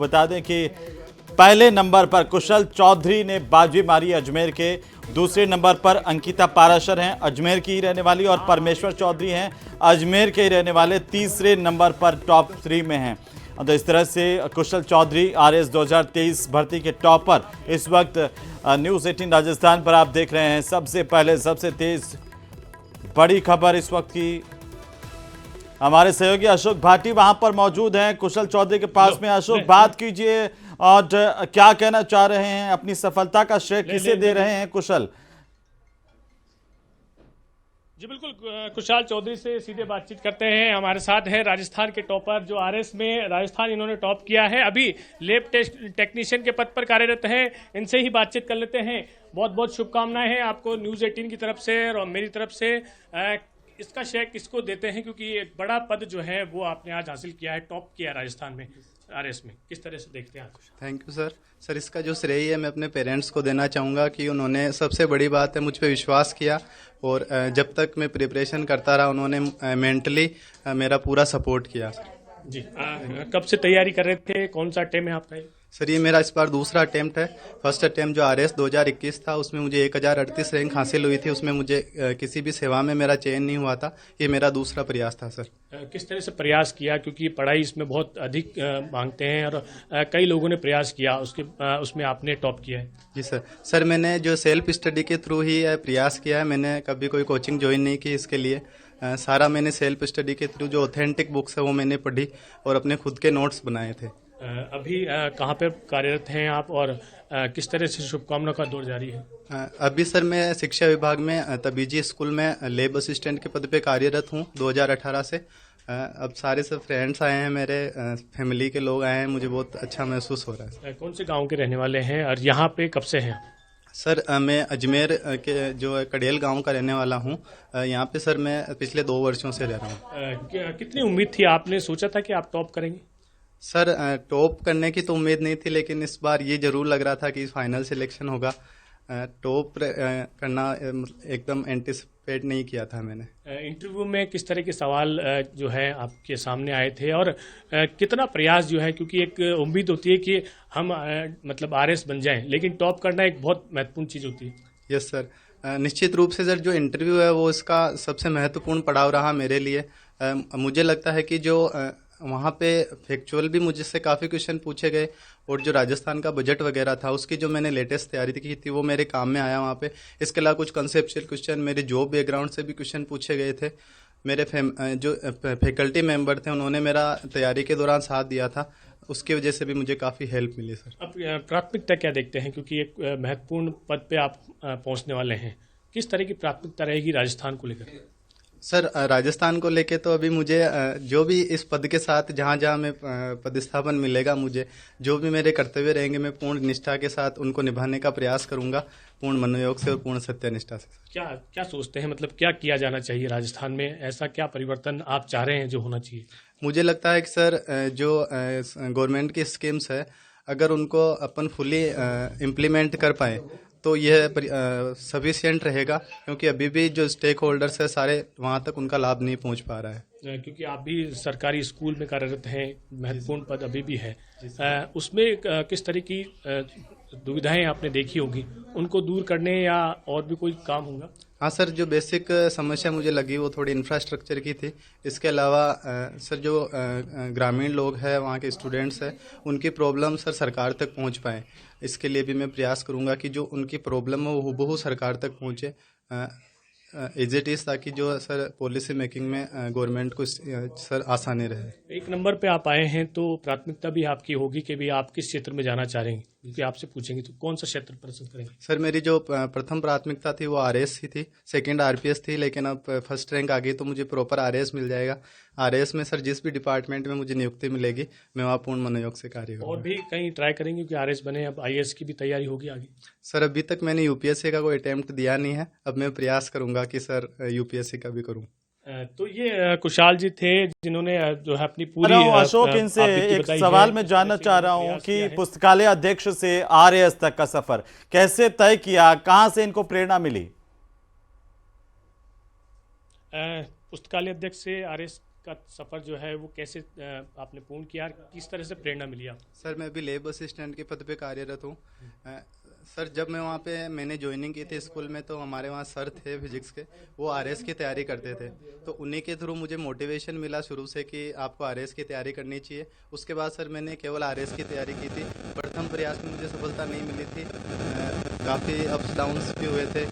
बता दें कि पहले नंबर पर कुशल चौधरी ने बाजी मारी अजमेर के। दूसरे नंबर पर अंकिता पाराशर हैं, अजमेर की ही रहने वाली, और परमेश्वर चौधरी हैं, अजमेर के ही रहने वाले। तीसरे नंबर पर टॉप 3 में हैं। तो इस तरह से कुशल चौधरी आरएस 2023 भर्ती के टॉपर इस वक्त न्यूज़ 18 राजस्थान पर आप देख रहे हैं। सबसे पहले सबसे तेज बड़ी खबर इस वक्त की, हमारे सहयोगी अशोक भाटी वहां पर मौजूद हैं कुशल चौधरी के पास में। अशोक, बात कीजिए और क्या कहना चाह रहे हैं, अपनी सफलता का श्रेय किसे दे रहे हैं कुशल? जी बिल्कुल, कुशाल चौधरी से सीधे बातचीत करते हैं। हमारे साथ है राजस्थान के टॉपर, जो आरएस में राजस्थान इन्होंने टॉप किया है, अभी लैब टेक्नीशियन के पद पर कार्यरत हैं। इनसे ही बातचीत कर लेते हैं। बहुत बहुत शुभकामनाएं हैं आपको न्यूज़ 18 की तरफ से और मेरी तरफ से। इसका श्रेय किसको देते हैं, क्योंकि एक बड़ा पद जो है वो आपने आज हासिल किया है, टॉप किया राजस्थान में आरएस में, किस तरह से देखते हैं आप? Thank you sir. इसका जो श्रेय है मैं अपने पेरेंट्स को देना चाहूँगा कि उन्होंने, सबसे बड़ी बात है, मुझ पे विश्वास किया और जब तक मैं प्रिपरेशन करता रहा उन्होंने मेंटली मेरा पूरा सपोर्ट किया। जी, कब से तैयारी कर रहे थे? कौन सा अटेम्प्ट है आपका? सर ये मेरा इस बार दूसरा अटेम्प्ट है। फर्स्ट अटेम्प्ट जो आरएस 2021 था उसमें मुझे 1038 रैंक हासिल हुई थी, उसमें मुझे किसी भी सेवा में मेरा चयन नहीं हुआ था। ये मेरा दूसरा प्रयास था सर। किस तरह से प्रयास किया, क्योंकि पढ़ाई इसमें बहुत अधिक मांगते हैं और कई लोगों ने प्रयास किया, उसमें आपने टॉप किया है? जी सर मैंने जो सेल्फ स्टडी के थ्रू ही प्रयास किया है। मैंने कभी कोई कोचिंग ज्वाइन नहीं की इसके लिए। सारा मैंने सेल्फ स्टडी के थ्रू, जो ऑथेंटिक बुक्स है वो मैंने पढ़ी और अपने खुद के नोट्स बनाए थे। अभी कहाँ पे कार्यरत हैं आप और किस तरह से शुभकामनाओं का दौर जारी है? अभी सर मैं शिक्षा विभाग में तबीजी स्कूल में लैब असिस्टेंट के पद पे कार्यरत हूँ 2018 से। अब सारे सब फ्रेंड्स आए हैं मेरे, फैमिली के लोग आए हैं, मुझे बहुत अच्छा महसूस हो रहा है। कौन से गांव के रहने वाले हैं और यहाँ पे कब से हैं? सर मैं अजमेर के जो कड़ेल गांव का रहने वाला हूँ। यहाँ पे सर मैं पिछले 2 वर्षों से रह रहा हूँ। कितनी उम्मीद थी, आपने सोचा था कि आप टॉप करेंगे? सर टॉप करने की तो उम्मीद नहीं थी, लेकिन इस बार ये जरूर लग रहा था कि फाइनल सिलेक्शन होगा। टॉप करना एकदम एंटिसिपेट नहीं किया था मैंने। इंटरव्यू में किस तरह के सवाल जो है आपके सामने आए थे और कितना प्रयास जो है, क्योंकि एक उम्मीद होती है कि हम मतलब आरएस बन जाएं, लेकिन टॉप करना एक बहुत महत्वपूर्ण चीज़ होती है। यस सर, निश्चित रूप से सर जो इंटरव्यू है वो इसका सबसे महत्वपूर्ण पड़ाव रहा मेरे लिए। मुझे लगता है कि जो वहाँ पे फैक्चुअल भी मुझसे काफ़ी क्वेश्चन पूछे गए और जो राजस्थान का बजट वगैरह था उसकी जो मैंने लेटेस्ट तैयारी की थी वो मेरे काम में आया वहाँ पे। इसके अलावा कुछ कंसेप्चुअल क्वेश्चन मेरे जॉब बैकग्राउंड से भी क्वेश्चन पूछे गए थे। मेरे जो फैकल्टी मेंबर थे उन्होंने मेरा तैयारी के दौरान साथ दिया था, उसकी वजह से भी मुझे काफ़ी हेल्प मिली सर। अब प्राथमिकता क्या देखते हैं, क्योंकि एक महत्वपूर्ण पद पे आप पहुँचने वाले हैं, किस तरह की प्राथमिकता रहेगी राजस्थान को लेकर? सर राजस्थान को लेके तो अभी मुझे जो भी इस पद के साथ जहाँ जहाँ मैं पदस्थापन मिलेगा, मुझे जो भी मेरे कर्तव्य रहेंगे मैं पूर्ण निष्ठा के साथ उनको निभाने का प्रयास करूंगा, पूर्ण मनोयोग से और पूर्ण सत्यनिष्ठा से। क्या क्या सोचते हैं, मतलब क्या किया जाना चाहिए राजस्थान में? ऐसा क्या परिवर्तन आप चाह रहे हैं जो होना चाहिए? मुझे लगता है कि सर जो गवर्नमेंट की स्कीम्स है अगर उनको अपन फुली इम्प्लीमेंट कर पाए तो यह सफिशिएंट रहेगा, क्योंकि अभी भी जो स्टेक होल्डर्स है सारे वहाँ तक उनका लाभ नहीं पहुँच पा रहा है। क्योंकि आप भी सरकारी स्कूल में कार्यरत हैं, महत्वपूर्ण पद अभी भी है, उसमें किस तरह की दुविधाएं आपने देखी होगी, उनको दूर करने या और भी कोई काम होगा? हाँ सर, जो बेसिक समस्या मुझे लगी वो थोड़ी इंफ्रास्ट्रक्चर की थी। इसके अलावा सर जो ग्रामीण लोग हैं, वहाँ के स्टूडेंट्स हैं, उनकी प्रॉब्लम सर सरकार तक पहुँच पाए, इसके लिए भी मैं प्रयास करूँगा कि जो उनकी प्रॉब्लम है वो हूबहू सरकार तक पहुँचे एज इट इज़, ताकि जो सर पॉलिसी मेकिंग में गवर्नमेंट को सर आसानी रहे। एक नंबर पे आप आए हैं तो प्राथमिकता भी आपकी होगी कि भी आप किस क्षेत्र में जाना चाह रहे हैं, क्योंकि आपसे पूछेंगे तो कौन सा क्षेत्र पसंद करेंगे? सर मेरी जो प्रथम प्राथमिकता थी वो आरएस ही थी, सेकंड आरपीएस थी, लेकिन अब फर्स्ट रैंक आ गई तो मुझे प्रॉपर आरएस मिल जाएगा। आरएस में सर जिस भी डिपार्टमेंट में मुझे नियुक्ति मिलेगी मैं वहाँ पूर्ण मनोयोग से कार्य करूँगा। और भी कहीं ट्राई करेंगे कि आरएस बने? अब आईएएस की भी तैयारी होगी आगे? सर अभी तक मैंने यूपीएससी का कोई अटेम्प्ट दिया नहीं है, अब मैं प्रयास करूँगा कि सर यूपीएससी का भी करूँ। तो ये कुशाल जी थे जिन्होंने जो है अपनी पूरी अशोक, इनसे एक सवाल मैं जानना चाह रहा हूं कि पुस्तकालय अध्यक्ष से आरएएस तक का सफर कैसे तय किया, कहां से इनको प्रेरणा मिली? पुस्तकालय अध्यक्ष से आरएएस का सफ़र जो है वो कैसे आपने पूर्ण किया, किस तरह से प्रेरणा मिली आपको? सर मैं अभी लैब असिस्टेंट के पद पे कार्यरत हूँ। सर जब मैं वहाँ पे मैंने ज्वाइनिंग की थी स्कूल में, तो हमारे वहाँ सर थे फिजिक्स के, वो आरएस की तैयारी करते थे। तो उन्हीं के थ्रू मुझे मोटिवेशन मिला शुरू से कि आपको आरएस की तैयारी करनी चाहिए। उसके बाद सर मैंने केवल आरएस की तैयारी की थी। प्रथम प्रयास में मुझे सफलता नहीं मिली थी, काफ़ी अप्स डाउन्स भी हुए थे,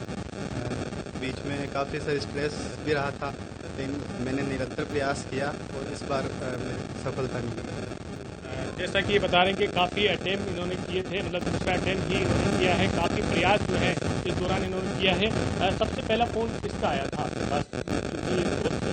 बीच में काफ़ी सर स्ट्रेस भी रहा था, लेकिन मैंने निरंतर प्रयास किया और इस बार सफलता मिली। जैसा कि ये बता रहे हैं कि काफ़ी अटेम्प्ट इन्होंने किए थे, मतलब दूसरा अटेम्प्ट ही इन्होंने किया है, काफ़ी प्रयास जो है इस दौरान इन्होंने किया है। सबसे पहला फ़ोन किसका आया था आपके पास? क्योंकि